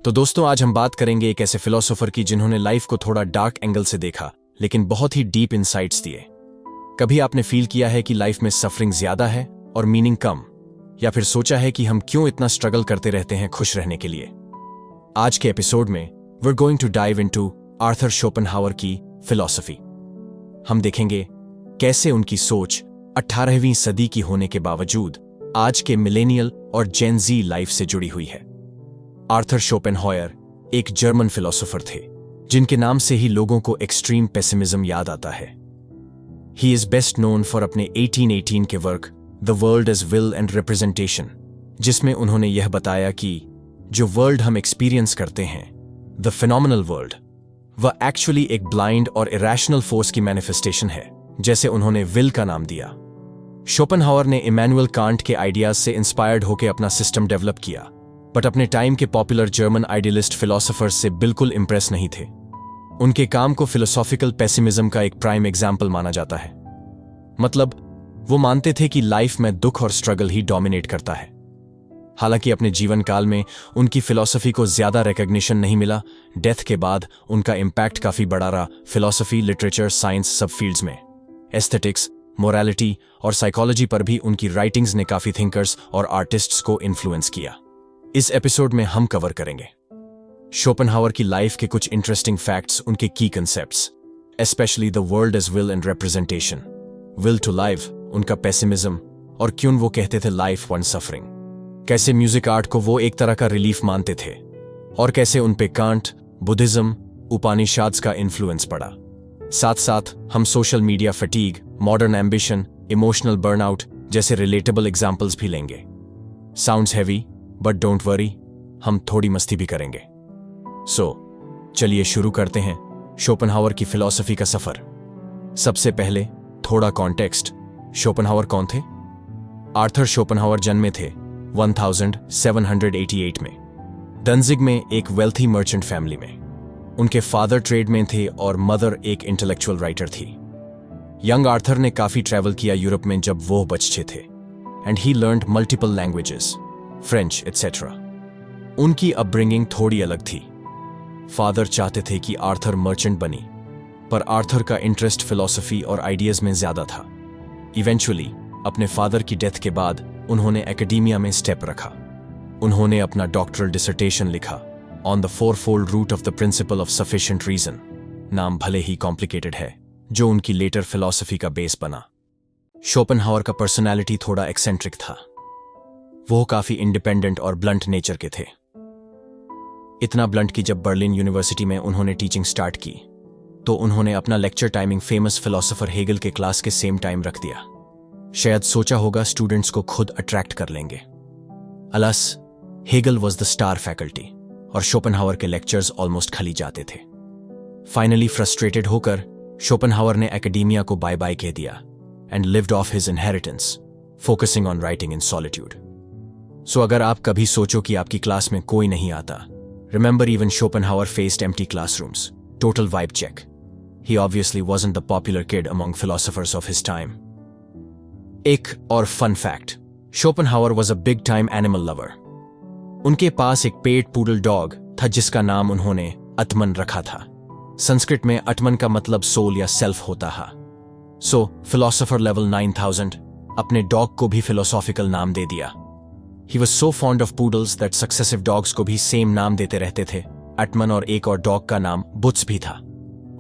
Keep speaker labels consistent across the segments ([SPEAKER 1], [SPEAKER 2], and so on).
[SPEAKER 1] तो दोस्तों, आज हम बात करेंगे एक ऐसे फिलोसोफर की जिन्होंने लाइफ को थोड़ा डार्क एंगल से देखा, लेकिन बहुत ही डीप इनसाइट्स दिए। कभी आपने फील किया है कि लाइफ में सफरिंग ज्यादा है और मीनिंग कम, या फिर सोचा है कि हम क्यों इतना स्ट्रगल करते रहते हैं खुश रहने के लिए? आज के एपिसोड में we are going to dive into Arthur Schopenhauer की फिलॉसफी। हम देखेंगे कैसे उनकी सोच 18वीं सदी की होने के बावजूद आज के मिलेनियल और जेन जी लाइफ से जुड़ी हुई है। आर्थर शोपेनहावर एक जर्मन फिलोसोफर थे जिनके नाम से ही लोगों को एक्सट्रीम पेसिमिज्म याद आता है। He is best known for अपने 1818 के work the world as will and representation, जिसमें उन्होंने यह बताया कि जो वर्ल्ड हम एक्सपीरियंस करते हैं, द फिनोमिनल वर्ल्ड, वह एक्चुअली एक ब्लाइंड और इरेशनल फोर्स की मैनिफेस्टेशन है, जैसे उन्होंने विल का नाम दिया। शोपेनहावर ने इमैनुअल कांट के आइडियाज से इंस्पायर्ड होकर अपना सिस्टम डेवलप किया, बट अपने टाइम के पॉपुलर जर्मन आइडियलिस्ट फिलोसोफर्स से बिल्कुल इंप्रेस नहीं थे। उनके काम को फिलोसॉफिकल पेसिमिज्म का एक प्राइम एग्जाम्पल माना जाता है। मतलब वो मानते थे कि लाइफ में दुख और स्ट्रगल ही डोमिनेट करता है। हालांकि अपने जीवन काल में उनकी फिलॉसफी को ज्यादा रिकॉग्निशन नहीं मिला। डेथ के बाद उनका इम्पैक्ट काफी बढ़ा रहा फिलॉसफी, लिटरेचर, साइंस सब फील्ड्स में। एस्थेटिक्स, मोरालिटी और साइकोलॉजी पर भी उनकी राइटिंग्स ने काफी थिंकर्स और आर्टिस्ट्स को इन्फ्लुएंस किया। इस एपिसोड में हम कवर करेंगे शोपेनहावर की लाइफ के कुछ इंटरेस्टिंग फैक्ट्स, उनके की concepts, specially the world as will and representation, will to live, उनका पेसिमिज्म और क्यों वो कहते थे लाइफ वन सफरिंग, कैसे म्यूजिक आर्ट को वो एक तरह का रिलीफ मानते थे, और कैसे उन पे कांट, बुद्धिज्म, उपनिषाद्स का इन्फ्लुएंस पड़ा। साथ साथ हम social media fatigue, modern ambition, emotional burnout जैसे रिलेटेबल एग्जाम्पल्स भी लेंगे। Sounds heavy but don't worry, हम थोड़ी मस्ती भी करेंगे। चलिए शुरू करते हैं शोपेनहावर की फिलॉसफी का सफर। सबसे पहले थोड़ा कॉन्टेक्स्ट। शोपेनहावर कौन थे? आर्थर शोपेनहावर जन्मे थे 1788 में डंजिग में एक वेल्थी मर्चेंट फैमिली में। उनके फादर ट्रेड में थे और मदर एक इंटेलेक्चुअल राइटर थी। यंग आर्थर ने काफी ट्रैवल किया यूरोप में जब वो बच्चे थे, and he learned multiple languages, French etcetera. उनकी अपब्रिंगिंग थोड़ी अलग थी। फादर चाहते थे कि आर्थर मर्चेंट बनी, पर आर्थर का इंटरेस्ट फिलॉसफी और आइडियाज में ज्यादा था। इवेंचुअली अपने फादर की डेथ के बाद उन्होंने एकेडेमिया में स्टेप रखा। उन्होंने अपना डॉक्टरल डिसर्टेशन लिखा on the fourfold root of the principle of sufficient reason. नाम भले ही कॉम्प्लिकेटेड है, जो उनकी लेटर फिलॉसफी का बेस बना। शोपेनहावर का पर्सनैलिटी थोड़ा एक्सेंट्रिक था। वो काफी इंडिपेंडेंट और ब्लंट नेचर के थे। इतना ब्लंट कि जब बर्लिन यूनिवर्सिटी में उन्होंने टीचिंग स्टार्ट की, तो उन्होंने अपना lecture timing famous philosopher Hegel के क्लास के सेम टाइम रख दिया। शायद सोचा होगा स्टूडेंट्स को खुद अट्रैक्ट कर लेंगे। Alas, Hegel was the star faculty और शोपेनहावर के लेक्चर्स ऑलमोस्ट खाली जाते थे। फाइनली फ्रस्ट्रेटेड होकर शोपेनहावर ने एकेडेमिया को बाय बाय कह दिया and lived off his inheritance, focusing on writing in solitude. So अगर आप कभी सोचो कि आपकी क्लास में कोई नहीं आता, remember even Schopenhauer faced empty classrooms. Total vibe check. He obviously wasn't the popular kid among philosophers of his time. एक और fun fact, Schopenhauer was a big time animal lover. उनके पास एक पेट पूडल डॉग था जिसका नाम उन्होंने अतमन रखा था। संस्कृत में अटमन का मतलब सोल या सेल्फ होता है। सो फिलोसोफर लेवल 9000 अपने डॉग को भी फिलोसॉफिकल नाम दे दिया। He was so fond of poodles that successive dogs को भी सेम नाम देते रहते थे। अटमन और एक और डॉग का नाम बुट्स भी था।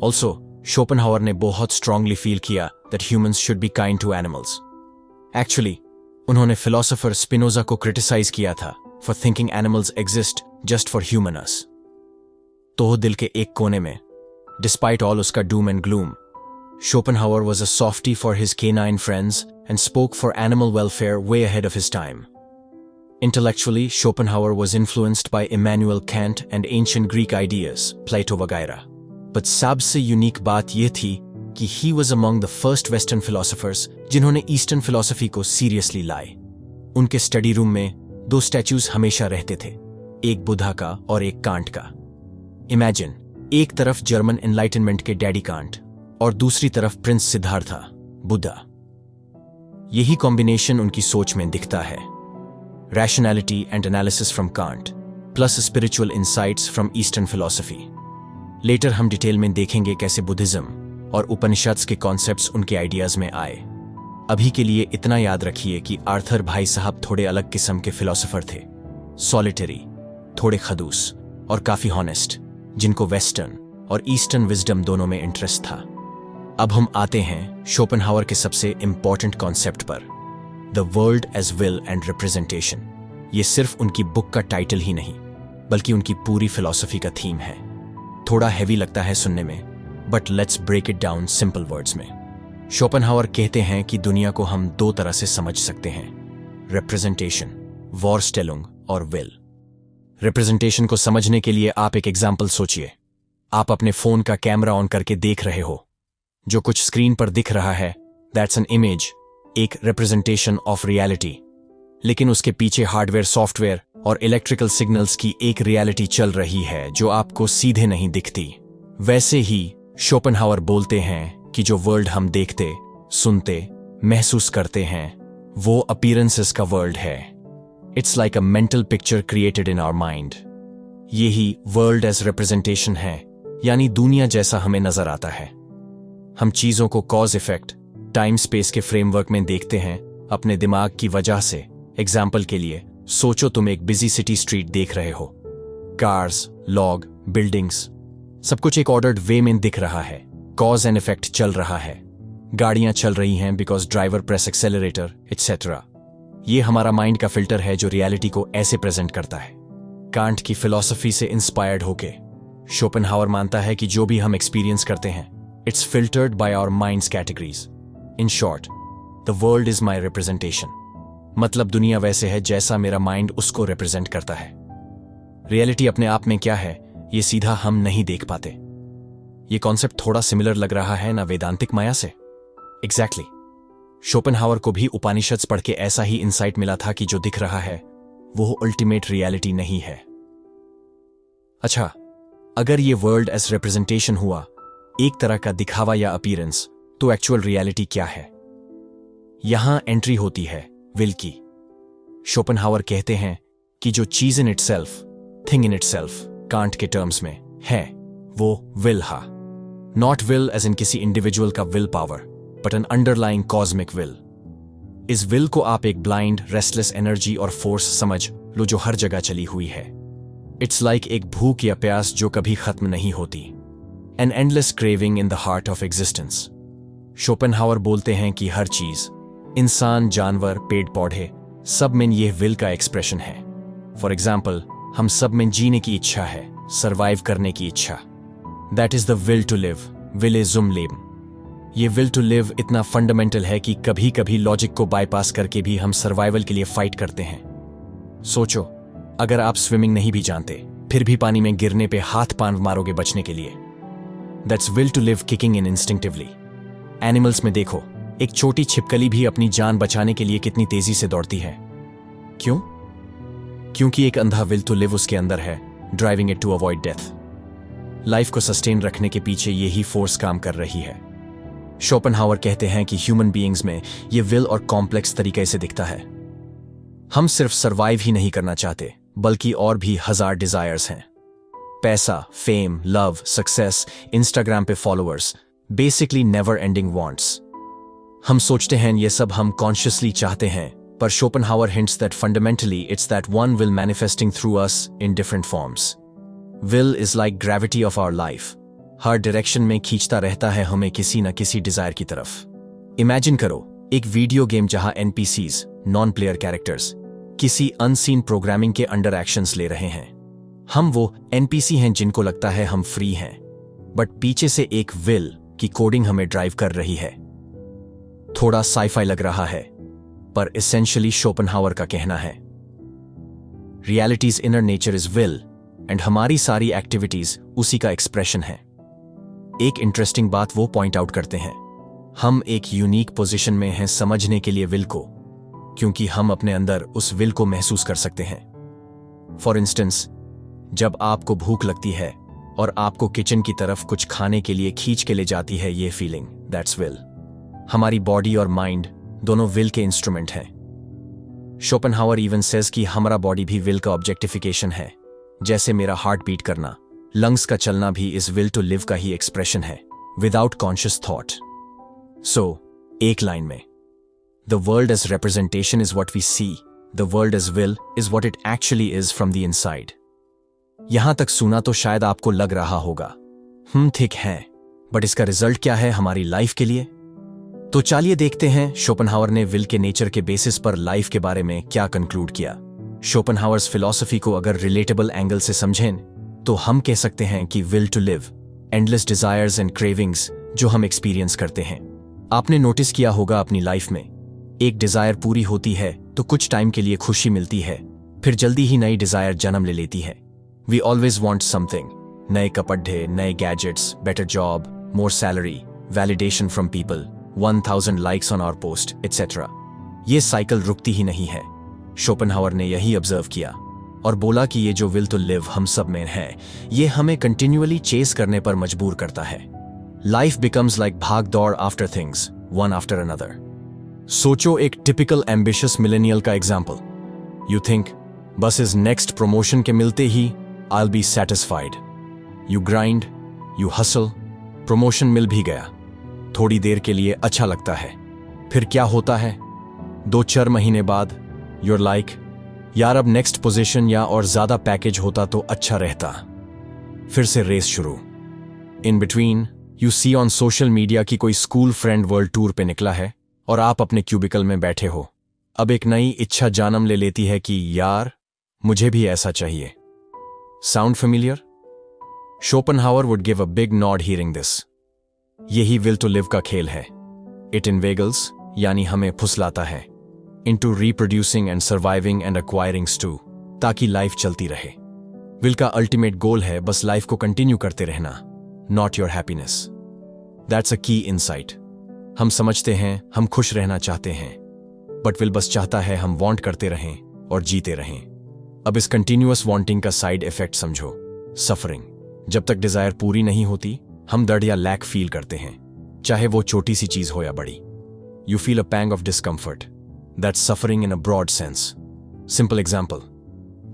[SPEAKER 1] ऑल्सो शोपेनहावर ने बहुत स्ट्रांगली फील किया that humans should be kind to animals. Actually, उन्होंने फिलोसोफर स्पिनोजा को क्रिटिसाइज किया था for thinking animals exist just for human us. तो दिल के एक कोने में, despite all उसका doom and gloom, Schopenhauer was a softie for his canine friends and spoke for animal welfare way ahead of his time. Intellectually, Schopenhauer was influenced by Immanuel Kant and ancient Greek ideas, Plato वगैरह। But सबसे unique बात यह थी कि he was among the first Western philosophers जिन्होंने eastern philosophy को seriously लाए। उनके स्टडी रूम में 2 स्टैच्यूज हमेशा रहते थे, एक बुद्धा का और एक कांट का। इमेजिन, एक तरफ जर्मन एनलाइटनमेंट के डैडी कांट और दूसरी तरफ प्रिंस सिद्धार्था, बुद्धा। यही कॉम्बिनेशन उनकी सोच में दिखता है। Rationality and analysis from Kant, plus spiritual insights from eastern philosophy. Later हम डिटेल में देखेंगे कैसे बुद्धिज्म और उपनिषद्स के कॉन्सेप्ट्स उनके आइडियाज में आए। अभी के लिए इतना याद रखिए कि आर्थर भाई साहब थोड़े अलग किस्म के फिलोसोफर थे, सॉलिटरी, थोड़े खदूस और काफी हॉनेस्ट, जिनको वेस्टर्न और ईस्टर्न विजडम दोनों में इंटरेस्ट था। अब हम आते हैं शोपेनहावर के सबसे इंपॉर्टेंट कॉन्सेप्ट पर, the world as will and representation. ये सिर्फ उनकी बुक का टाइटल ही नहीं बल्कि उनकी पूरी फिलॉसफी का थीम है। थोड़ा हैवी लगता है सुनने में, but let's break it down simple words में। शोपेनहावर कहते हैं कि दुनिया को हम दो तरह से समझ सकते हैं, रिप्रेजेंटेशन, वॉरस्टेलुंग, और विल। रिप्रेजेंटेशन को समझने के लिए आप एक एग्जाम्पल सोचिए। आप अपने फोन का कैमरा ऑन करके देख रहे हो, जो कुछ स्क्रीन पर दिख रहा है दैट्स एन इमेज, एक रिप्रेजेंटेशन ऑफ रियलिटी। लेकिन उसके पीछे हार्डवेयर, सॉफ्टवेयर और इलेक्ट्रिकल सिग्नल्स की एक रियलिटी चल रही है जो आपको सीधे नहीं दिखती। वैसे ही शोपेनहावर बोलते हैं कि जो वर्ल्ड हम देखते, सुनते, महसूस करते हैं वो अपीयरेंसेस का वर्ल्ड है। It's like a mental picture created in our mind. यही वर्ल्ड एज रिप्रेजेंटेशन है, यानी दुनिया जैसा हमें नजर आता है। हम चीजों को कॉज इफेक्ट, टाइम स्पेस के फ्रेमवर्क में देखते हैं अपने दिमाग की वजह से। एग्जाम्पल के लिए सोचो तुम एक बिजी सिटी स्ट्रीट देख रहे हो, कार्स, लॉग, बिल्डिंग्स, सब कुछ एक ऑर्डर्ड वे में दिख रहा है। कॉज एंड इफेक्ट चल रहा है, गाड़ियां चल रही हैं because driver press accelerator etcetera. ये हमारा माइंड का फिल्टर है जो रियलिटी को ऐसे प्रेजेंट करता है। कांट की फिलॉसफी से इंस्पायर्ड होके शोपेनहावर मानता है कि जो भी हम एक्सपीरियंस करते हैं it's filtered by our minds categories. In short, the world is my representation. मतलब दुनिया वैसे है जैसा मेरा माइंड उसको रिप्रेजेंट करता है। रियलिटी अपने आप में क्या है ये सीधा हम नहीं देख पाते। ये कॉन्सेप्ट थोड़ा सिमिलर लग रहा है ना वेदांतिक माया से? एग्जैक्टली। शोपेनहावर को भी उपनिषद्स पढ़ के ऐसा ही इंसाइट मिला था कि जो दिख रहा है वो अल्टीमेट रियलिटी नहीं है। अच्छा, अगर ये वर्ल्ड एज रिप्रेजेंटेशन हुआ, एक तरह का दिखावा या अपीयरेंस, तो एक्चुअल रियलिटी क्या है? यहां एंट्री होती है विल की। शोपेनहावर कहते हैं कि जो चीज in itself, thing in itself, can't के टर्म्स में है वो विल हा। नॉट विल एज इन किसी इंडिविजुअल का will power, but N underlying cosmic will. इस विल को आप एक ब्लाइंड, रेस्टलेस एनर्जी और फोर्स समझ लो जो हर जगह चली हुई है। इट्स लाइक एक भूख या प्यास जो कभी खत्म नहीं होती, an endless craving in the heart of existence. Schopenhauer बोलते हैं कि हर चीज, इंसान, जानवर, पेड़ पौधे, सब में यह विल का एक्सप्रेशन है। फॉर एग्जाम्पल, हम सब में जीने की इच्छा है, सर्वाइव करने की इच्छा। That is the will to live, विले जुम लेब। ये विल टू लिव इतना फंडामेंटल है कि कभी कभी लॉजिक को बाईपास करके भी हम सर्वाइवल के लिए फाइट करते हैं। सोचो, अगर आप स्विमिंग नहीं भी जानते फिर भी पानी में गिरने पे हाथ पांव मारोगे बचने के लिए। That's will to live kicking in instinctively. Animals में देखो, एक छोटी छिपकली भी अपनी जान बचाने के लिए कितनी तेजी से दौड़ती है। क्यों? क्योंकि एक अंधा विल टू लिव उसके अंदर है, driving it to avoid death. Life को सस्टेन रखने के पीछे यही फोर्स काम कर रही है। शोपेनहावर कहते हैं कि ह्यूमन बीइंग्स में यह विल और कॉम्प्लेक्स तरीके से दिखता है। हम सिर्फ सर्वाइव ही नहीं करना चाहते बल्कि और भी हजार डिजायर्स हैं। पैसा, फेम, लव, सक्सेस, इंस्टाग्राम पे followers, basically never ending wants. हम सोचते हैं ये सब हम कॉन्शियसली चाहते हैं, पर Schopenhauer hints that fundamentally it's that one will manifesting through us in different forms. Will is like gravity of our life. Her direction में खींचता रहता है हमें किसी न किसी डिजायर की तरफ। इमेजिन करो एक वीडियो गेम जहां NPCs, नॉन प्लेयर कैरेक्टर्स, किसी अनसीन प्रोग्रामिंग के अंडर एक्शंस ले रहे हैं। हम वो NPC हैं जिनको लगता है हम फ्री हैं, बट पीछे से एक विल की कोडिंग हमें ड्राइव कर रही है। थोड़ा साइफाई लग रहा है, पर एसेंशियली शोपेनहावर का कहना है realities inner nature is will and हमारी सारी एक्टिविटीज उसी का एक्सप्रेशन है। एक इंटरेस्टिंग बात वो पॉइंट आउट करते हैं, हम एक यूनिक पोजीशन में हैं समझने के लिए विल को, क्योंकि हम अपने अंदर उस विल को महसूस कर सकते हैं। फॉर इंस्टेंस, जब आपको भूख लगती है और आपको किचन की तरफ कुछ खाने के लिए खींच के ले जाती है ये फीलिंग, दैट्स विल। हमारी बॉडी और माइंड दोनों विल के इंस्ट्रूमेंट हैं। शोपेनहावर इवन सेज कि हमारा बॉडी भी विल का ऑब्जेक्टिफिकेशन है, जैसे मेरा हार्ट बीट करना, लंग्स का चलना भी इस विल टू लिव का ही एक्सप्रेशन है, विदाउट कॉन्शियस थॉट। सो एक लाइन में, the world as representation is what we see, the world as will is what it actually is from the inside. यहां तक सुना तो शायद आपको लग रहा होगा ठीक है, बट इसका रिजल्ट क्या है हमारी लाइफ के लिए? तो चलिए देखते हैं शोपेनहावर ने विल के नेचर के बेसिस पर लाइफ के बारे में क्या कंक्लूड किया। शोपेनहावर्स फिलॉसफी को अगर रिलेटेबल एंगल से समझें तो हम कह सकते हैं कि will to live, endless desires and cravings जो हम एक्सपीरियंस करते हैं। आपने नोटिस किया होगा अपनी लाइफ में, एक डिजायर पूरी होती है तो कुछ टाइम के लिए खुशी मिलती है, फिर जल्दी ही नई डिजायर जन्म ले लेती है। वी ऑलवेज वॉन्ट समथिंग, नए कपड़े, नए gadgets, better job, more salary, validation from people, 1000 likes on our post etcetera. ये साइकिल रुकती ही नहीं है। शोपेनहावर ने यही ऑब्जर्व किया और बोला कि ये जो विल टू लिव हम सब में है, ये हमें कंटिन्यूअली चेस करने पर मजबूर करता है। लाइफ बिकम्स लाइक भाग दौड़ after things, one after another. सोचो एक टिपिकल एम्बिशियस मिलेनियल का एग्जाम्पल। यू थिंक बस इस नेक्स्ट प्रमोशन के मिलते ही I will be satisfied. You grind, you hustle, promotion मिल भी गया, थोड़ी देर के लिए अच्छा लगता है, फिर क्या होता है? 2-4 महीने बाद यूर लाइक, यार अब नेक्स्ट पोजीशन या और ज्यादा पैकेज होता तो अच्छा रहता। फिर से रेस शुरू। In between you see on social media की कोई स्कूल फ्रेंड वर्ल्ड टूर पे निकला है और आप अपने क्यूबिकल में बैठे हो। अब एक नई इच्छा जन्म ले लेती है कि यार मुझे भी ऐसा चाहिए। Sound familiar? Schopenhauer would give a big nod hearing this. यही विल टू लिव का खेल है। इट इन्वेगल्स, यानी हमें फुसलाता है, into reproducing and surviving and acquiring too, ताकि लाइफ चलती रहे। विल का अल्टीमेट गोल है बस लाइफ को कंटिन्यू करते रहना, not your happiness. That's a की इनसाइट। हम समझते हैं हम खुश रहना चाहते हैं, बट विल बस चाहता है हम वांट करते रहें और जीते रहें। अब इस कंटिन्यूअस वांटिंग का साइड इफेक्ट समझो, सफरिंग। जब तक डिजायर पूरी नहीं होती, हम दर्द या लैक फील करते हैं, चाहे वो छोटी सी चीज हो या बड़ी। You feel a pang of discomfort, that's suffering in a broad sense. Simple example.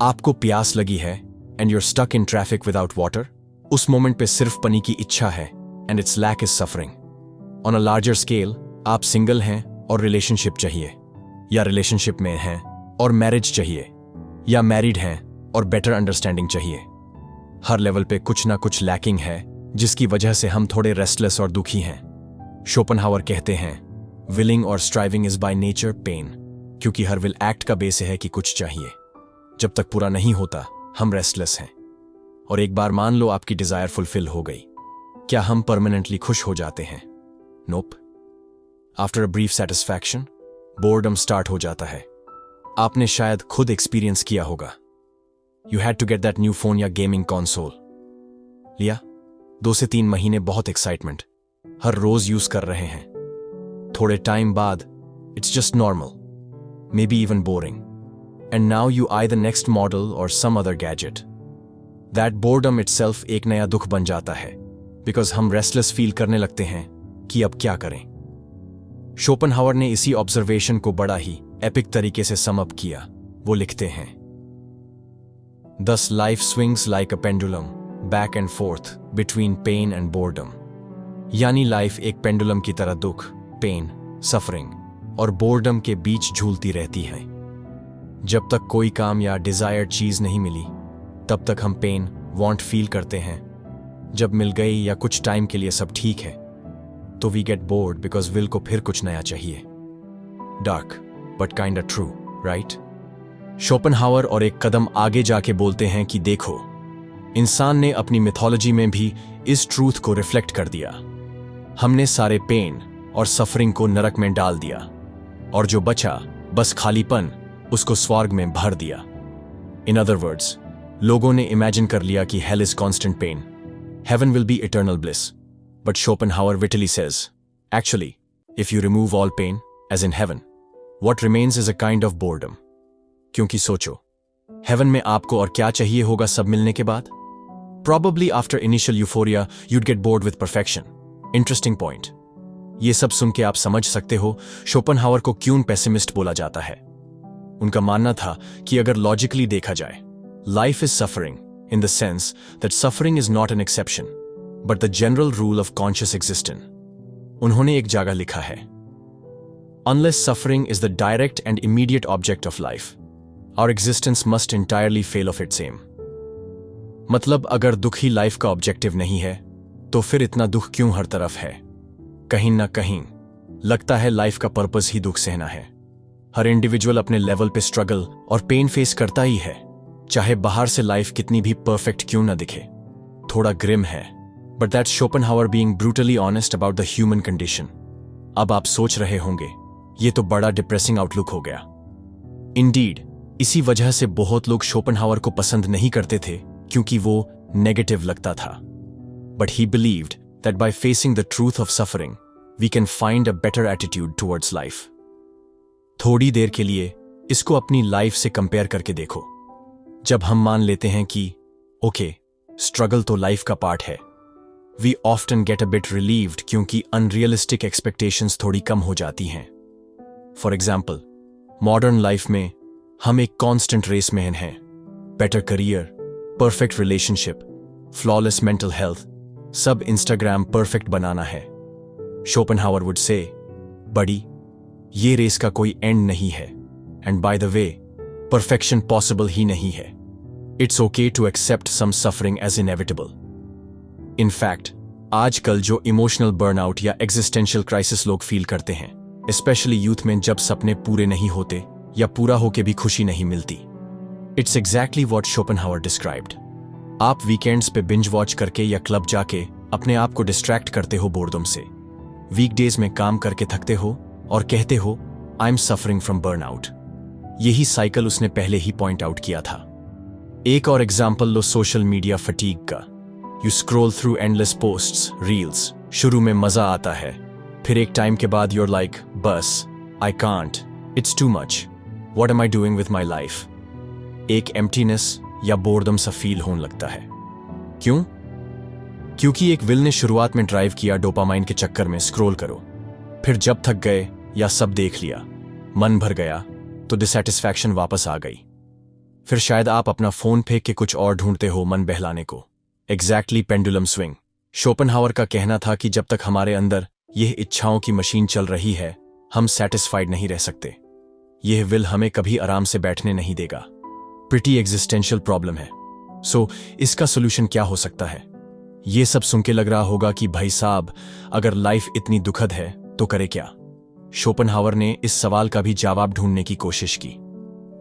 [SPEAKER 1] आपको प्यास लगी है and you're stuck in traffic without water. उस मोमेंट पे सिर्फ पानी की इच्छा है and its lack is suffering. On a larger scale, आप सिंगल हैं और रिलेशनशिप चाहिए, या रिलेशनशिप में हैं और मैरिज चाहिए, या मैरिड हैं और बेटर अंडरस्टैंडिंग चाहिए। हर लेवल पे कुछ ना कुछ लैकिंग है जिसकी वजह से हम थोड़े रेस्टलेस और दुखी हैं। शोपेनहावर कहते हैं विलिंग और striving is by nature pain, क्योंकि हर विल एक्ट का बेस है कि कुछ चाहिए। जब तक पूरा नहीं होता हम रेस्टलेस हैं। और एक बार मान लो आपकी डिजायर फुलफिल हो गई, क्या हम परमानेंटली खुश हो जाते हैं? Nope. After a brief satisfaction, boredom start हो जाता है। आपने शायद खुद एक्सपीरियंस किया होगा। You had to get that new phone या गेमिंग कंसोल। लिया, 2 से 3 महीने बहुत एक्साइटमेंट, हर रोज यूज कर रहे हैं। थोड़े टाइम बाद it's just normal, maybe even boring, and now you eye the next model और some other gadget. That boredom itself एक नया दुख बन जाता है, बिकॉज हम रेस्टलेस फील करने लगते हैं कि अब क्या करें। शोपेनहावर ने इसी ऑब्जर्वेशन को बड़ा ही एपिक तरीके से सम अप किया। वो लिखते हैं, Thus life swings like a pendulum, back and forth between pain and boredom. यानी लाइफ एक पेंडुलम की तरह दुख, पेन, सफरिंग और बोर्डम के बीच झूलती रहती है। जब तक कोई काम या डिजायर्ड चीज नहीं मिली, तब तक हम पेन, वांट फील करते हैं। जब मिल गई या कुछ टाइम के लिए सब ठीक है, तो we get bored because will को फिर कुछ नया चाहिए। Dark but kind true, right? Schopenhauer और एक कदम आगे जाके बोलते हैं कि देखो, इंसान ने अपनी मिथोलॉजी में भी इस ट्रूथ को रिफ्लेक्ट कर दिया। हमने सारे पेन और सफरिंग को नरक में डाल दिया, और जो बचा बस खालीपन, उसको स्वर्ग में भर दिया। इन अदर वर्ड्स, लोगों ने इमेजिन कर लिया कि hell is constant pain, heaven will be eternal bliss. But Schopenhauer wittily says, actually if you remove all pain as in heaven, what remains is a kind of boredom. क्योंकि सोचो, haven में आपको और क्या चाहिए होगा सब मिलने के बाद? Probably after initial euphoria, you'd get bored with perfection. Interesting point. ये सब सुन के आप समझ सकते हो शोपेनहावर को क्यों पेसिमिस्ट बोला जाता है। उनका मानना था कि अगर लॉजिकली देखा जाए, life is suffering in the sense that suffering is not an exception, but the general rule of conscious existence. उन्होंने एक जगह लिखा है, Unless suffering is the direct and immediate object of life, our existence must entirely fail of its aim. मतलब अगर दुख ही life का objective नहीं है, तो फिर इतना दुख क्यों हर तरफ है? कहीं ना कहीं लगता है लाइफ का पर्पस ही दुख सहना है। हर इंडिविजुअल अपने लेवल पे स्ट्रगल और पेन फेस करता ही है, चाहे बाहर से लाइफ कितनी भी परफेक्ट क्यों ना दिखे। थोड़ा ग्रिम है, but that's Schopenhauer being brutally honest about the human condition. अब आप सोच रहे होंगे, ये तो बड़ा डिप्रेसिंग आउटलुक हो गया। इंडीड, इसी वजह से बहुत लोग शोपेनहावर को पसंद नहीं करते थे, क्योंकि वो नेगेटिव लगता था। But he believed that by facing the truth of suffering we can find a better attitude towards life. थोड़ी देर के लिए इसको अपनी लाइफ से कंपेयर करके देखो। जब हम मान लेते हैं कि ओके, स्ट्रगल तो लाइफ का पार्ट है, we often get a bit relieved, क्योंकि अनरियलिस्टिक एक्सपेक्टेशंस थोड़ी कम हो जाती हैं। फॉर एग्जाम्पल, मॉडर्न लाइफ में हम एक कांस्टेंट रेस में हैं। Better career, perfect relationship, flawless mental health, सब इंस्टाग्राम परफेक्ट बनाना है। शोपेनहावर वुड से, बड़ी, ये रेस का कोई एंड नहीं है, and by the way perfection possible ही नहीं है। It's okay to accept some suffering as inevitable. In fact आजकल जो इमोशनल बर्नआउट या एग्जिस्टेंशियल क्राइसिस लोग फील करते हैं, स्पेशली यूथ में, जब सपने पूरे नहीं होते या पूरा होके भी खुशी नहीं मिलती, it's exactly what Schopenhauer described. आप वीकेंड्स पे बिंज वॉच करके या क्लब जाके अपने आप को डिस्ट्रैक्ट करते हो बोर्डम से। वीकडेज में काम करके थकते हो और कहते हो I am suffering from burnout. यही साइकिल उसने पहले ही पॉइंट आउट किया था। एक और एग्जाम्पल लो सोशल मीडिया फटीग का। You scroll through endless posts, reels. शुरू में मजा आता है, फिर एक टाइम के बाद यूर लाइक, बस I can't, it's too much, what am I doing with my life. एक एम्प्टीनेस या बोर्डम सा फील होने लगता है। क्यों? क्योंकि एक विल ने शुरुआत में ड्राइव किया डोपामाइन के चक्कर में स्क्रॉल करो, फिर जब थक गए या सब देख लिया, मन भर गया, तो डिसैटिस्फैक्शन वापस आ गई। फिर शायद आप अपना फोन फेंक के कुछ और ढूंढते हो मन बहलाने को। Exactly pendulum swing. शोपेनहावर का कहना था कि जब तक हमारे अंदर यह इच्छाओं की मशीन चल रही है, हम सेटिस्फाइड नहीं रह सकते। यह विल हमें कभी आराम से बैठने नहीं देगा। प्रिटी एग्जिस्टेंशियल प्रॉब्लम है। सो इसका सोल्यूशन क्या हो सकता है? यह सब सुन के लग रहा होगा कि भाई साहब, अगर लाइफ इतनी दुखद है तो करे क्या? शोपेनहावर ने इस सवाल का भी जवाब ढूंढने की कोशिश की।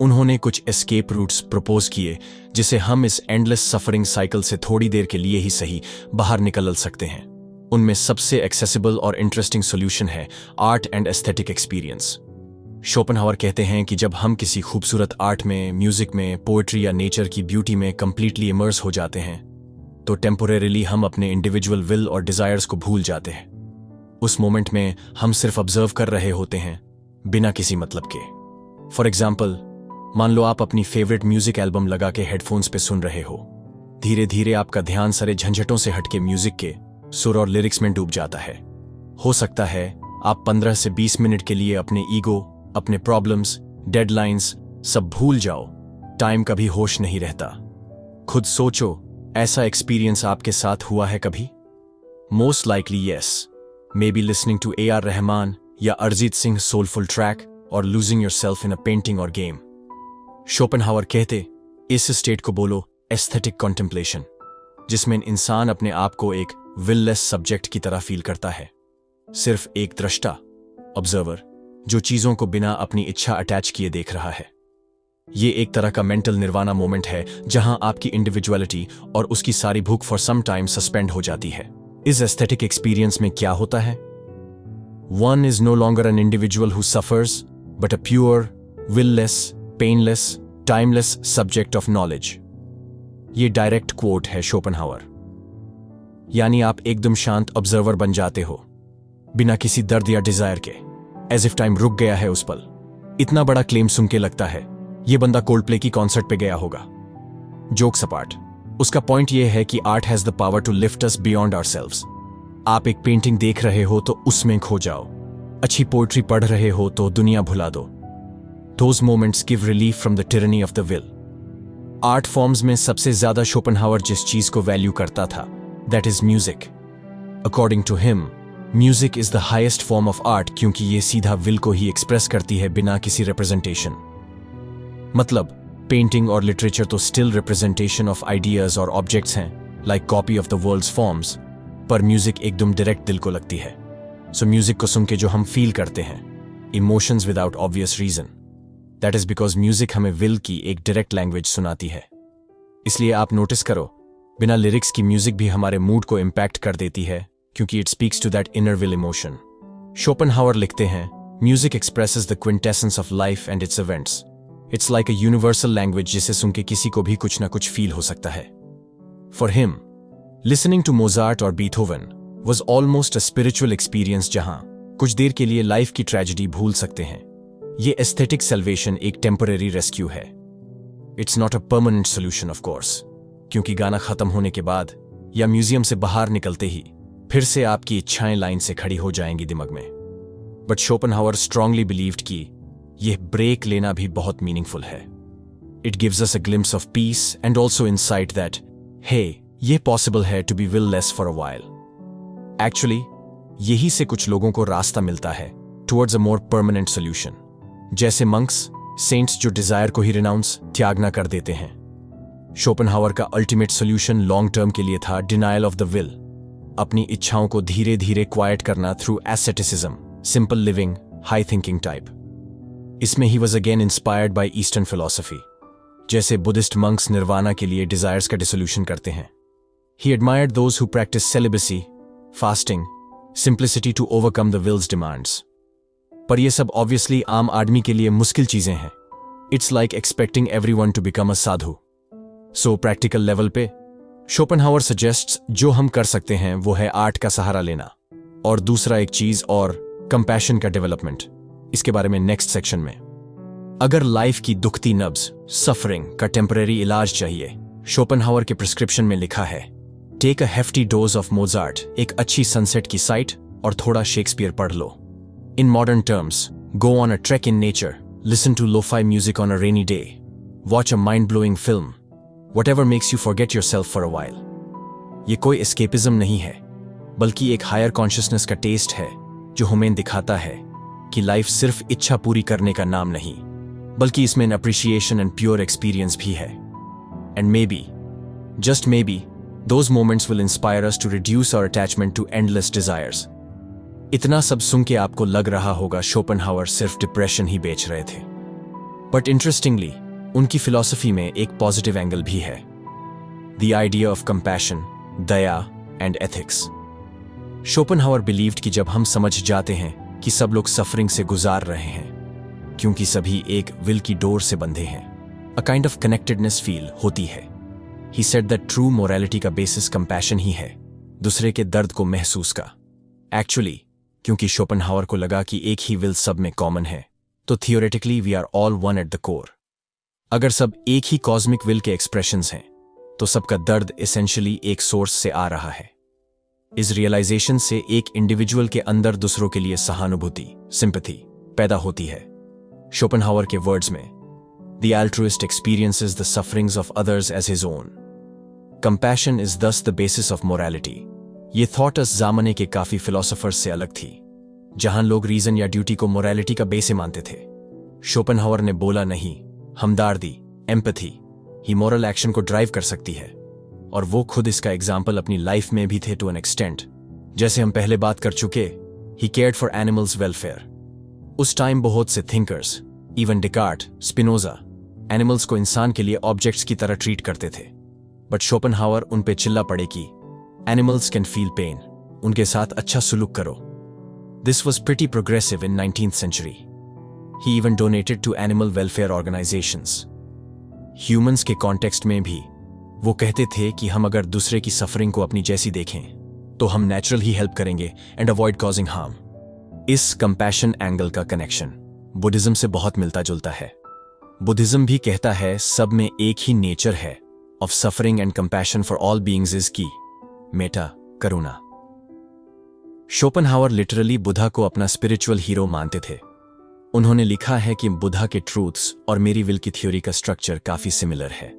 [SPEAKER 1] उन्होंने कुछ एस्केप रूट्स प्रपोज किए, जिसे हम इस एंडलेस सफरिंग साइकिल से थोड़ी देर के लिए ही सही बाहर निकल सकते हैं। उनमें सबसे एक्सेसिबल और इंटरेस्टिंग सॉल्यूशन है art and aesthetic experience. Schopenhauer कहते हैं कि जब हम किसी खूबसूरत आर्ट में, म्यूजिक में, पोएट्री या नेचर की ब्यूटी में कंप्लीटली इमर्स हो जाते हैं, तो टेम्पोरेरीली हम अपने इंडिविजुअल विल और डिजायर्स को भूल जाते हैं। उस मोमेंट में हम सिर्फ ऑब्जर्व कर रहे होते हैं, बिना किसी मतलब के। फॉर एग्जाम्पल, मान लो आप अपनी फेवरेट म्यूजिक एल्बम लगा के हेडफोन्स पे सुन रहे हो। धीरे धीरे आपका ध्यान सारे झंझटों से हटके म्यूजिक के सुर और लिरिक्स में डूब जाता है। हो सकता है आप 15 से 20 मिनट के लिए अपने ईगो, अपने प्रॉब्लम्स, डेडलाइंस सब भूल जाओ। टाइम का भी होश नहीं रहता। खुद सोचो, ऐसा एक्सपीरियंस आपके साथ हुआ है कभी? Most likely yes. Maybe listening to A.R. Rahman या अरिजीत सिंह सोलफुल ट्रैक, और losing yourself in a painting और गेम। शोपेनहावर कहते, इस स्टेट को बोलो एस्थेटिक कॉन्टेम्पलेशन, जिसमें इंसान अपने आप को एक विललेस सब्जेक्ट की तरह फील करता है। सिर्फ एक दृष्टा, ऑब्जर्वर, जो चीजों को बिना अपनी इच्छा अटैच किए देख रहा है। ये एक तरह का मेंटल निर्वाणा मोमेंट है, जहां आपकी इंडिविजुअलिटी और उसकी सारी भूख फॉर सम टाइम सस्पेंड हो जाती है। इस एस्थेटिक एक्सपीरियंस में क्या होता है? One is no longer an individual who suffers, but a pure, will-less, painless, timeless subject of knowledge. ये डायरेक्ट क्वोट है शोपेनहावर। यानी आप एकदम शांत ऑब्जर्वर बन जाते हो, बिना किसी दर्द या डिजायर के, एज इफ टाइम रुक गया है उस पल। इतना बड़ा क्लेम सुन के लगता है ये बंदा कोल्डप्ले की कॉन्सर्ट पे गया होगा। जोक्स अपार्ट, उसका पॉइंट ये है कि art has the power to lift us beyond ourselves. आप एक पेंटिंग देख रहे हो तो उसमें खो जाओ, अच्छी पोएट्री पढ़ रहे हो तो दुनिया भुला दो। Those moments give relief from the tyranny of the will. Art forms में सबसे ज्यादा शोपेनहावर जिस चीज को वैल्यू करता था, that is music. According to him, music is the highest form of art क्योंकि ये सीधा विल को ही एक्सप्रेस करती है बिना किसी रिप्रेजेंटेशन। मतलब पेंटिंग और लिटरेचर तो स्टिल रिप्रेजेंटेशन ऑफ आइडियाज और ऑब्जेक्ट्स हैं, like copy of the world's forms, पर म्यूजिक एकदम डायरेक्ट दिल को लगती है। सो म्यूजिक को सुन के जो हम फील करते हैं, emotions without obvious reason, that is because music हमें विल की एक डायरेक्ट लैंग्वेज सुनाती है। इसलिए आप नोटिस करो, बिना लिरिक्स की म्यूजिक भी हमारे मूड को इम्पैक्ट कर देती है क्योंकि it speaks to that inner will emotion. Schopenhauer लिखते हैं, music expresses the quintessence of life and its events. It's like a universal language जिसे सुन के किसी को भी कुछ ना कुछ फील हो सकता है। For him, listening to Mozart और Beethoven was almost a spiritual experience जहां कुछ देर के लिए लाइफ की ट्रेजेडी भूल सकते हैं। ये एस्थेटिक सेल्वेशन एक टेम्पररी रेस्क्यू है। It's not a permanent solution of course, क्योंकि गाना खत्म होने के बाद या म्यूजियम से बाहर निकलते ही फिर से आपकी इच्छाएं लाइन से खड़ी हो जाएंगी दिमाग में। बट शोपेनहावर स्ट्रांगली बिलीव्ड कि यह ब्रेक लेना भी बहुत मीनिंगफुल है। It gives us a glimpse of peace and also insight that hey, ये पॉसिबल है to be will less for a while. Actually यही से कुछ लोगों को रास्ता मिलता है towards a more permanent solution, जैसे मंक्स, सेंट्स जो डिजायर को ही रिनाउंस, त्याग ना कर देते हैं। शोपेनहावर का अल्टीमेट सोल्यूशन लॉन्ग टर्म के लिए था डिनायल ऑफ द विल, अपनी इच्छाओं को धीरे धीरे क्वाइट करना through asceticism, simple living, high thinking type. इसमें he was again inspired by eastern philosophy, जैसे बुद्धिस्ट मंक्स निर्वाणा के लिए डिजायर्स का डिसोल्यूशन करते हैं। He admired those who practice celibacy, fasting, simplicity to overcome the will's demands. पर यह सब ऑब्वियसली आम आदमी के लिए मुश्किल चीजें हैं। It's like expecting everyone to become a sadhu. So practical level पे शोपेनहावर सजेस्ट्स जो हम कर सकते हैं वो है आर्ट का सहारा लेना, और दूसरा एक चीज और कंपैशन का डेवलपमेंट। इसके बारे में नेक्स्ट सेक्शन में। अगर लाइफ की दुखती नब्ज, सफरिंग का टेम्परेरी इलाज चाहिए, शोपेनहावर के प्रिस्क्रिप्शन में लिखा है, take a hefty dose of Mozart, एक अच्छी सनसेट की साइट और थोड़ा शेक्सपियर पढ़ लो। In modern terms, go on a trek in nature, listen to lo-fi music on a rainy day, watch a mind-blowing film, whatever makes you forget yourself for a while. ये कोई escapism नहीं है, बल्कि एक higher consciousness का taste है जो हमें दिखाता है कि लाइफ सिर्फ इच्छा पूरी करने का नाम नहीं, बल्कि इसमें an appreciation and pure experience भी है। And maybe, just maybe, those moments will inspire us to reduce our attachment to endless desires. इतना सब सुन के आपको लग रहा होगा शोपेनहावर सिर्फ डिप्रेशन ही बेच रहे थे, बट इंटरेस्टिंगली उनकी फिलॉसफी में एक पॉजिटिव एंगल भी है, the idea of compassion, Daya and ethics. Schopenhauer believed कि जब हम समझ जाते हैं कि सब लोग सफरिंग से गुजार रहे हैं क्योंकि सभी एक विल की डोर से बंधे हैं, अ काइंड ऑफ कनेक्टेडनेस फील होती है। He said that true morality का बेसिस कंपैशन ही है, दूसरे के दर्द को महसूस का। एक्चुअली क्योंकि शोपेनहावर को लगा कि एक ही विल सब में कॉमन है, तो theoretically we are all one at the core. अगर सब एक ही कॉस्मिक विल के एक्सप्रेशंस हैं, तो सबका दर्द एसेंशियली एक सोर्स से आ रहा है। इस रियलाइजेशन से एक इंडिविजुअल के अंदर दूसरों के लिए सहानुभूति, सिंपैथी पैदा होती है। शोपेनहावर के वर्ड्स में, the altruist experiences the sufferings of others as his own. Compassion is thus the basis of morality. ये थॉट उस ज़माने के काफी फिलोसोफर्स से अलग थी, जहां लोग रीजन या ड्यूटी को मोरालिटी का बेस मानते थे। शोपेनहावर ने बोला नहीं, हमदर्दी, एम्पैथी ही मोरल एक्शन को ड्राइव कर सकती है, और वो खुद इसका एग्जाम्पल अपनी लाइफ में भी थे टू एन एक्सटेंट। जैसे हम पहले बात कर चुके, ही केयर्ड फॉर एनिमल्स वेलफेयर। उस टाइम बहुत से thinkers, even Descartes, Spinoza, animals को इंसान के लिए ऑब्जेक्ट्स की तरह ट्रीट करते थे, बट शोपेनहावर उन पे चिल्ला पड़े कि एनिमल्स कैन फील पेन, उनके साथ अच्छा सुलूक करो। This was pretty progressive in 19th century. He even donated to animal welfare organizations. Humans के कॉन्टेक्स्ट में भी वो कहते थे कि हम अगर दूसरे की सफरिंग को अपनी जैसी देखें तो हम नेचुरल ही हेल्प करेंगे एंड अवॉइड कॉजिंग हार्म। इस कंपैशन एंगल का कनेक्शन बुद्धिज्म से बहुत मिलता जुलता है। बुद्धिज्म भी कहता है सब में एक ही नेचर है of suffering and compassion for all beings is की मेटा, करुणा। शोपेनहावर लिटरली बुद्धा को अपना स्पिरिचुअल हीरो मानते थे। उन्होंने लिखा है कि बुद्धा के ट्रूथ्स और मेरी विल की थ्योरी का स्ट्रक्चर काफी सिमिलर है।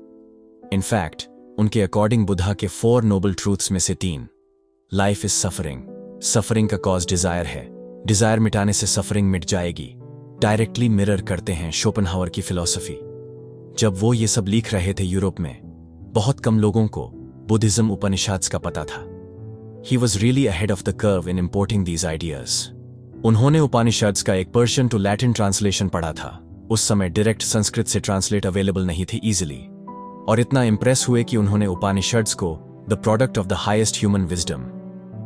[SPEAKER 1] इनफैक्ट उनके अकॉर्डिंग बुद्धा के 4 नोबल ट्रूथ्स में से 3, लाइफ इज सफरिंग, सफरिंग का कॉज डिजायर है, डिजायर मिटाने से सफरिंग मिट जाएगी, डायरेक्टली मिरर करते हैं शोपेनहावर की फिलॉसफी। जब वो ये सब लिख रहे थे यूरोप में, बहुत कम लोगों को बुद्धिज्म उपनिषद्स का पता था। He was really ahead of the curve in importing these ideas. उन्होंने उपनिषद्स का एक पर्शियन टू लैटिन ट्रांसलेशन पढ़ा था। उस समय डायरेक्ट संस्कृत से ट्रांसलेट अवेलेबल नहीं थे इजीली, और इतना इंप्रेस हुए कि उन्होंने उपनिषद्स को the product of the highest human wisdom,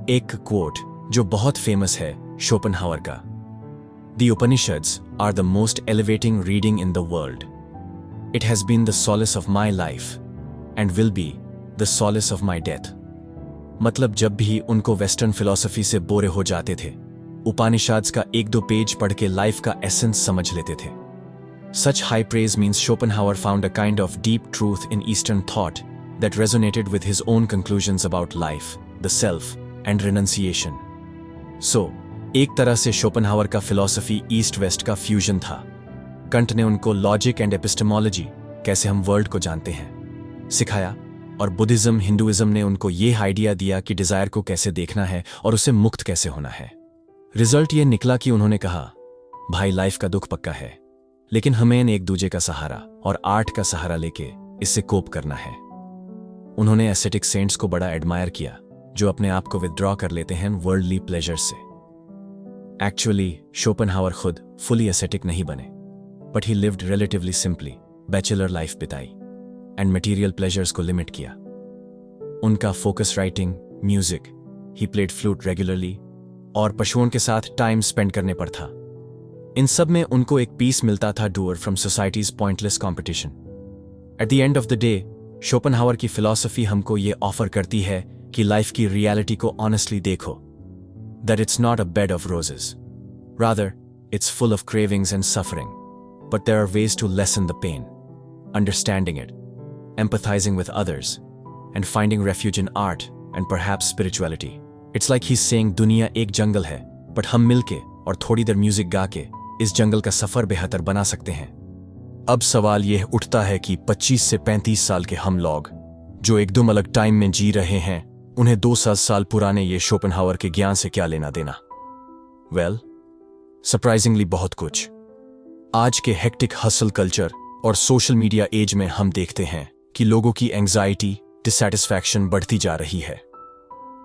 [SPEAKER 1] एक कोट जो बहुत फेमस है शोपेनहावर का, The Upanishads are the most elevating reading in the world. It has been the solace of my life and will be the solace of my death. मतलब जब भी उनको western philosophy से बोरे हो जाते थे, उपनिषद्स का 1-2 पेज पढ़ के लाइफ का एसेंस समझ लेते थे। Such high praise means Schopenhauer found a kind of deep truth in Eastern thought that resonated with his own conclusions about life, the self, and renunciation. So, एक तरह से शोपेनहावर का फिलॉसफी ईस्ट वेस्ट का fusion था। कंट ने उनको logic and epistemology, कैसे हम वर्ल्ड को जानते हैं, सिखाया, और बुद्धिज्म हिंदुइज्म ने उनको ये आइडिया दिया कि डिजायर को कैसे देखना है और उसे मुक्त कैसे होना है। रिजल्ट ये निकला कि उन्होंने कहा, भाई लाइफ का दुख पक्का है, लेकिन हमें एक दूजे का सहारा और आर्ट का सहारा लेके इससे कोप करना है। उन्होंने एस्थेटिक सेंट्स को बड़ा एडमायर किया, जो अपने आप को विदड्रॉ कर लेते हैं वर्ल्डली प्लेजर से। एक्चुअली शोपेनहावर खुद फुली एस्थेटिक नहीं बने, but he lived relatively simply, bachelor life बिताई एंड मटेरियल प्लेजर्स को लिमिट किया। उनका focus writing, music, he played flute regularly, और पशुओं के साथ टाइम स्पेंड करने पर था। इन सब में उनको एक पीस मिलता था doer from societies pointless competition. At the end of the day, Schopenhauer की फिलॉसफी हमको ये ऑफर करती है कि लाइफ की रियलिटी को ऑनेस्टली देखो, that it's not a bed of roses. Rather, it's full of cravings and suffering. But there are ways to lessen the pain. Understanding it, empathizing with others, and finding refuge in art and perhaps spirituality. It's like he's saying दुनिया एक जंगल है, but हम मिलके और थोड़ी देर music गा के इस जंगल का सफर बेहतर बना सकते हैं। अब सवाल यह उठता है कि 25 से 35 साल के हम लोग, जो एकदम अलग टाइम में जी रहे हैं, उन्हें 200 साल पुराने ये शोपेनहावर के ज्ञान से क्या लेना देना? वेल, सरप्राइजिंगली बहुत कुछ। आज के हेक्टिक हसल कल्चर और सोशल मीडिया एज में हम देखते हैं कि लोगों की एंग्जाइटी, डिसैटिस्फैक्शन बढ़ती जा रही है।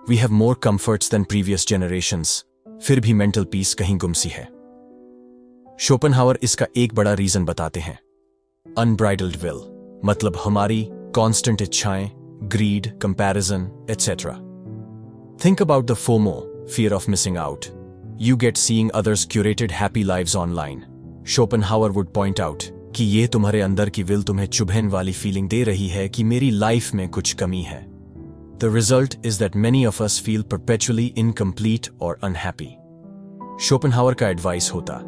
[SPEAKER 1] We have more comforts than previous generations, फिर भी मेंटल पीस कहीं गुमसी है। शोपेनहावर इसका एक बड़ा रीजन बताते हैं, अनब्राइडल्ड विल, मतलब हमारी कांस्टेंट इच्छाएं, greed, comparison, etc. Think about the FOMO, fear of missing out. You get seeing others' curated happy lives online. Schopenhauer would point out कि ये तुम्हारे अंदर की विल तुम्हें चुभन वाली फीलिंग दे रही है कि मेरी लाइफ में कुछ कमी है। The result is that many of us feel perpetually incomplete or unhappy. Schopenhauer का एडवाइस होता,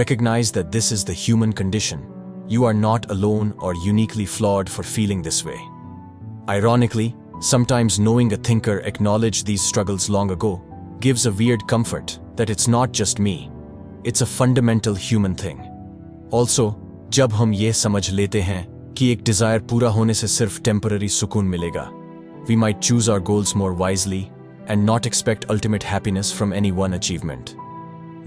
[SPEAKER 1] recognize that this is the human condition. You are not alone or uniquely flawed for feeling this way. Ironically, sometimes knowing a thinker acknowledged these struggles long ago gives a weird comfort that it's not just me. It's a fundamental human thing. Also, जब हम ये समझ लेते हैं कि एक Dzire पूरा होने से सिर्फ टेम्पररी सुकून मिलेगा, we might choose our goals more wisely and not expect ultimate happiness from any one achievement.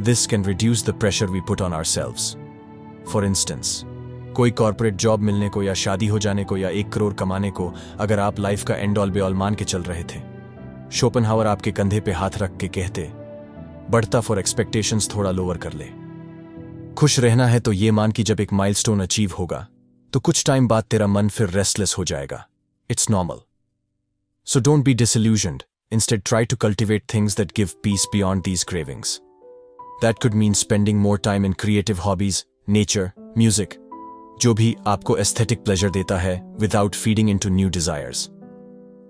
[SPEAKER 1] This can reduce the pressure we put on ourselves. For instance, कोई कॉर्पोरेट जॉब मिलने को या शादी हो जाने को या 1 करोड़ कमाने को अगर आप लाइफ का एंड ऑल बे ऑल मान के चल रहे थे, शोपेनहावर आपके कंधे पे हाथ रख के कहते, बढ़ता फॉर एक्सपेक्टेशंस थोड़ा लोअर कर ले। खुश रहना है तो ये मान कि जब एक माइलस्टोन अचीव होगा तो कुछ टाइम बाद तेरा मन फिर रेस्टलेस हो जाएगा। It's normal. So don't be disillusioned, instead try to cultivate things that give peace beyond these cravings. That could mean spending more time in creative hobbies, nature, music, जो भी आपको एस्थेटिक प्लेजर देता है without feeding into new desires.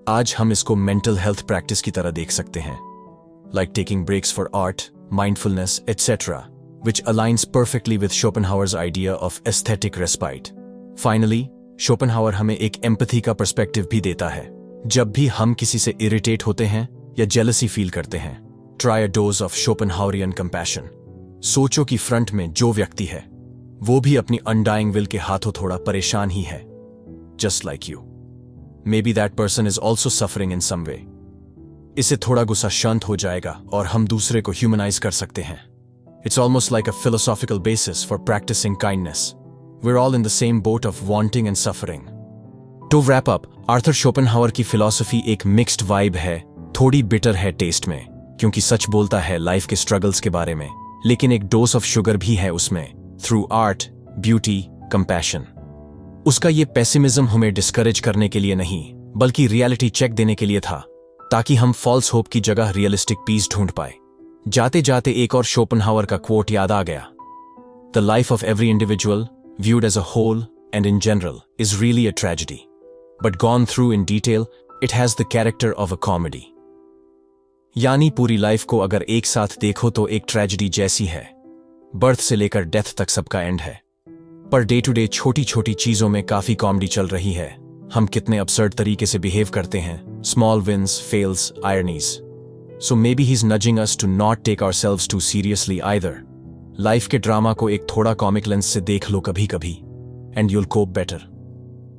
[SPEAKER 1] आज हम इसको mental health practice की तरह देख सकते हैं, like taking breaks for art, mindfulness, etcetera, which aligns perfectly with Schopenhauer's idea of aesthetic respite. Finally, Schopenhauer हमें एक एम्पैथी का पर्सपेक्टिव भी देता है। जब भी हम किसी से इरिटेट होते हैं या जेलसी फील करते हैं, try a dose of Schopenhauerian compassion. सोचो कि फ्रंट में जो व्यक्ति है वो भी अपनी अनडाइंग विल के हाथों थोड़ा परेशान ही है, just like you. Maybe that person is also suffering in some way. इससे थोड़ा गुस्सा शांत हो जाएगा और हम दूसरे को ह्यूमनाइज कर सकते हैं। It's almost like a philosophical basis for practicing kindness. We are all in the same boat of wanting and suffering. To wrap up, Arthur Schopenhauer की फिलॉसफी एक मिक्स्ड वाइब है, थोड़ी बिटर है टेस्ट में, क्योंकि सच बोलता है लाइफ के स्ट्रगल्स के बारे में, लेकिन एक डोज ऑफ शुगर भी है उसमें, थ्रू आर्ट, ब्यूटी, कंपैशन। उसका ये पेसिमिज्म हमें डिस्करेज करने के लिए नहीं, बल्कि रियलिटी चेक देने के लिए था, ताकि हम फॉल्स होप की जगह रियलिस्टिक पीस ढूंढ पाए। जाते जाते एक और शोपेनहावर का क्वोट याद आ गया, the life of every individual viewed as a whole and in general is really a tragedy, but gone through in detail it has the character of a comedy। यानी पूरी लाइफ को अगर एक साथ देखो तो एक ट्रेजेडी जैसी है। बर्थ से लेकर डेथ तक सबका एंड है, पर डे टू डे छोटी छोटी चीजों में काफी कॉमेडी चल रही है। हम कितने absurd तरीके से बिहेव करते हैं, small wins, fails, ironies. So maybe he is nudging us to not take ourselves too seriously either. Life के ड्रामा को एक थोड़ा कॉमिक लेंस से देख लो कभी कभी, and you'll cope better.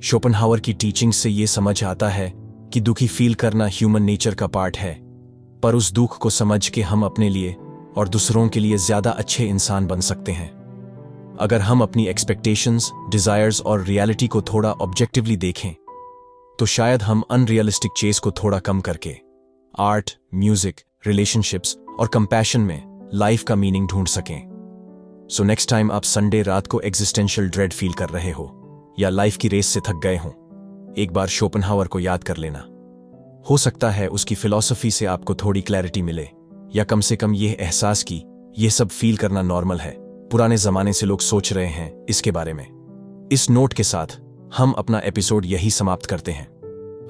[SPEAKER 1] Schopenhauer की टीचिंग से ये समझ आता है कि दुखी फील करना ह्यूमन नेचर का पार्ट है, पर उस दुख को समझ के हम अपने लिए और दूसरों के लिए ज्यादा अच्छे इंसान बन सकते हैं। अगर हम अपनी एक्सपेक्टेशंस, डिजायर्स और रियलिटी को थोड़ा ऑब्जेक्टिवली देखें, तो शायद हम अनरियलिस्टिक चेस को थोड़ा कम करके आर्ट, म्यूजिक, रिलेशनशिप्स और कंपैशन में लाइफ का मीनिंग ढूंढ सकें। सो नेक्स्ट टाइम आप संडे रात को एग्जिस्टेंशियल ड्रेड फील कर रहे हो या लाइफ की रेस से थक गए हो, एक बार शोपेनहावर को याद कर लेना। हो सकता है उसकी फिलॉसफी से आपको थोड़ी क्लैरिटी मिले, या कम से कम यह एहसास कि यह सब फील करना नॉर्मल है, पुराने जमाने से लोग सोच रहे हैं इसके बारे में। इस नोट के साथ हम अपना एपिसोड यही समाप्त करते हैं।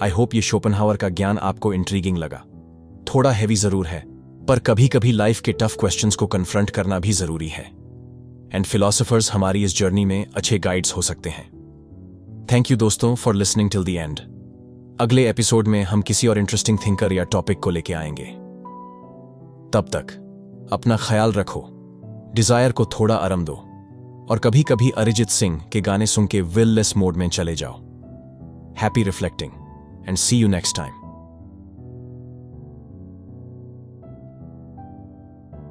[SPEAKER 1] आई होप ये शोपेनहावर का ज्ञान आपको इंट्रीगिंग लगा। थोड़ा हैवी जरूर है, पर कभी कभी लाइफ के टफ क्वेश्चंस को कन्फ्रंट करना भी जरूरी है, एंड फिलोसोफर्स हमारी इस जर्नी में अच्छे गाइड्स हो सकते हैं। थैंक यू दोस्तों for listening till the end. अगले एपिसोड में हम किसी और इंटरेस्टिंग थिंकर या टॉपिक को लेके आएंगे। तब तक अपना ख्याल रखो, डिजायर को थोड़ा आराम दो, और कभी कभी अरिजीत सिंह के गाने सुन के विल लेस मोड में चले जाओ। Happy reflecting and see you next time.